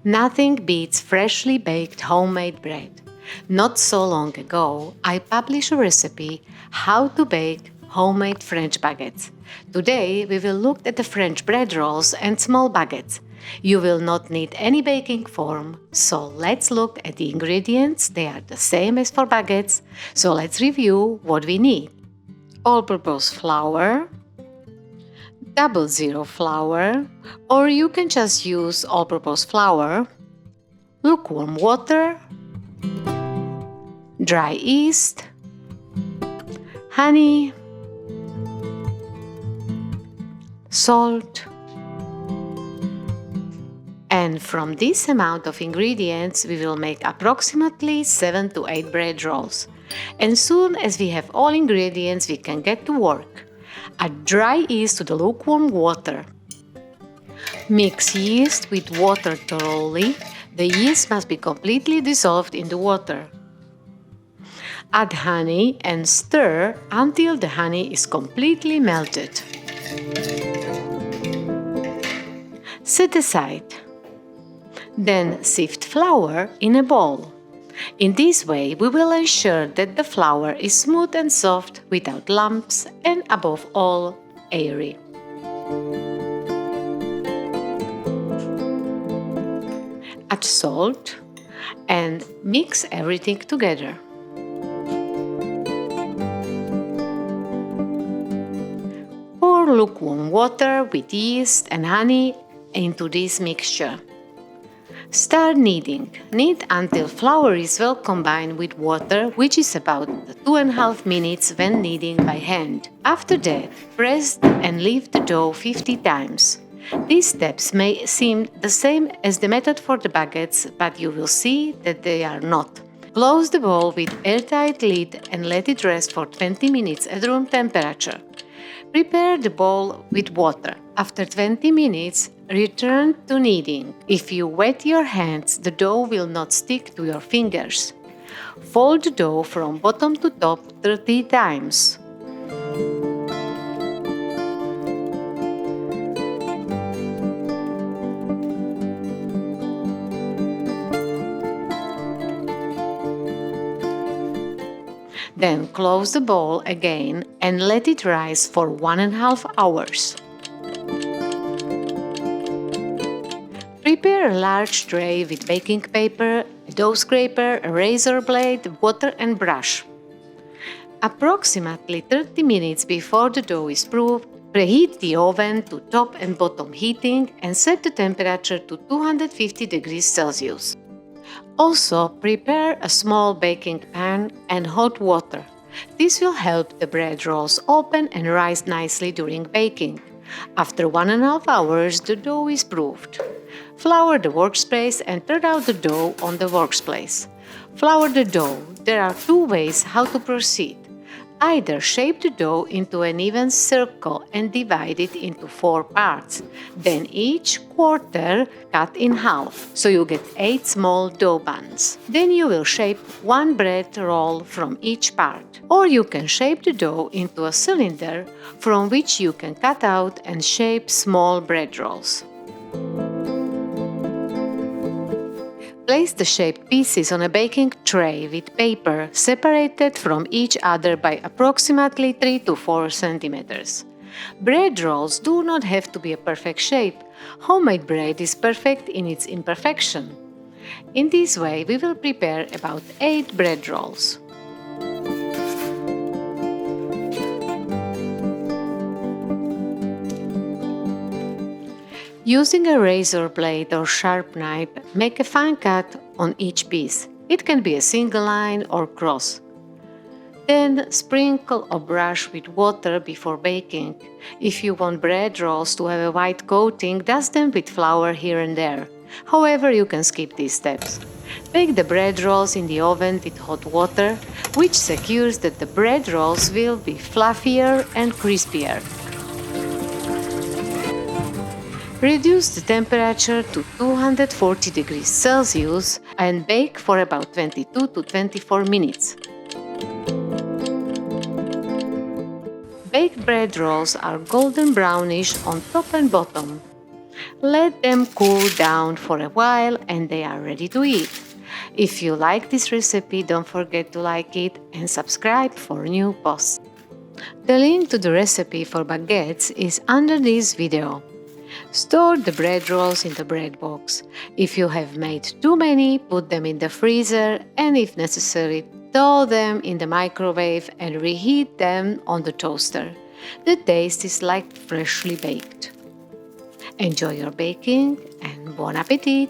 Nothing beats freshly baked homemade bread. Not so long ago, I published a recipe how to bake homemade French baguettes. Today, we will look at the French bread rolls and small baguettes. You will not need any baking form, so let's look at the ingredients. They are the same as for baguettes, so let's review what we need. All-purpose flour, 00 flour, or you can just use all-purpose flour, lukewarm water, dry yeast, honey, salt, and from this amount of ingredients we will make approximately 7 to 8 bread rolls. And soon as we have all ingredients we can get to work. Add dry yeast to the lukewarm water. Mix yeast with water thoroughly. The yeast must be completely dissolved in the water. Add honey and stir until the honey is completely melted. Set aside. Then sift flour in a bowl. In this way we will ensure that the flour is smooth and soft without lumps and above all airy. Add salt and mix everything together. Pour lukewarm water with yeast and honey into this mixture. Start kneading. Knead until flour is well combined with water, which is about 2.5 minutes when kneading by hand. After that, press and leave the dough 50 times. These steps may seem the same as the method for the baguettes, but you will see that they are not. Close the bowl with airtight lid and let it rest for 20 minutes at room temperature. Prepare the bowl with water. After 20 minutes, return to kneading. If you wet your hands, the dough will not stick to your fingers. Fold the dough from bottom to top 30 times. Then close the bowl again and let it rise for 1.5 hours. Prepare a large tray with baking paper, a dough scraper, a razor blade, water and brush. Approximately 30 minutes before the dough is proof, preheat the oven to top and bottom heating and set the temperature to 250 degrees Celsius. Also, prepare a small baking pan and hot water. This will help the bread rolls open and rise nicely during baking. After 1.5 hours, the dough is proofed. Flour the workspace and spread out the dough on the workspace. Flour the dough. There are 2 ways how to proceed. Either shape the dough into an even circle and divide it into 4 parts. Then each quarter cut in half, so you get 8 small dough buns. Then you will shape 1 bread roll from each part. Or you can shape the dough into a cylinder from which you can cut out and shape small bread rolls. Place the shaped pieces on a baking tray with paper separated from each other by approximately 3 to 4 centimeters. Bread rolls do not have to be a perfect shape. Homemade bread is perfect in its imperfection. In this way, we will prepare about 8 bread rolls. Using a razor blade or sharp knife, make a fine cut on each piece. It can be a single line or cross. Then sprinkle or brush with water before baking. If you want bread rolls to have a white coating, dust them with flour here and there. However, you can skip these steps. Bake the bread rolls in the oven with hot water, which secures that the bread rolls will be fluffier and crispier. Reduce the temperature to 240 degrees Celsius and bake for about 22 to 24 minutes. Baked bread rolls are golden brownish on top and bottom. Let them cool down for a while and they are ready to eat. If you like this recipe, don't forget to like it and subscribe for new posts. The link to the recipe for baguettes is under this video. Store the bread rolls in the bread box. If you have made too many, put them in the freezer and if necessary, thaw them in the microwave and reheat them on the toaster. The taste is like freshly baked. Enjoy your baking and bon appetit!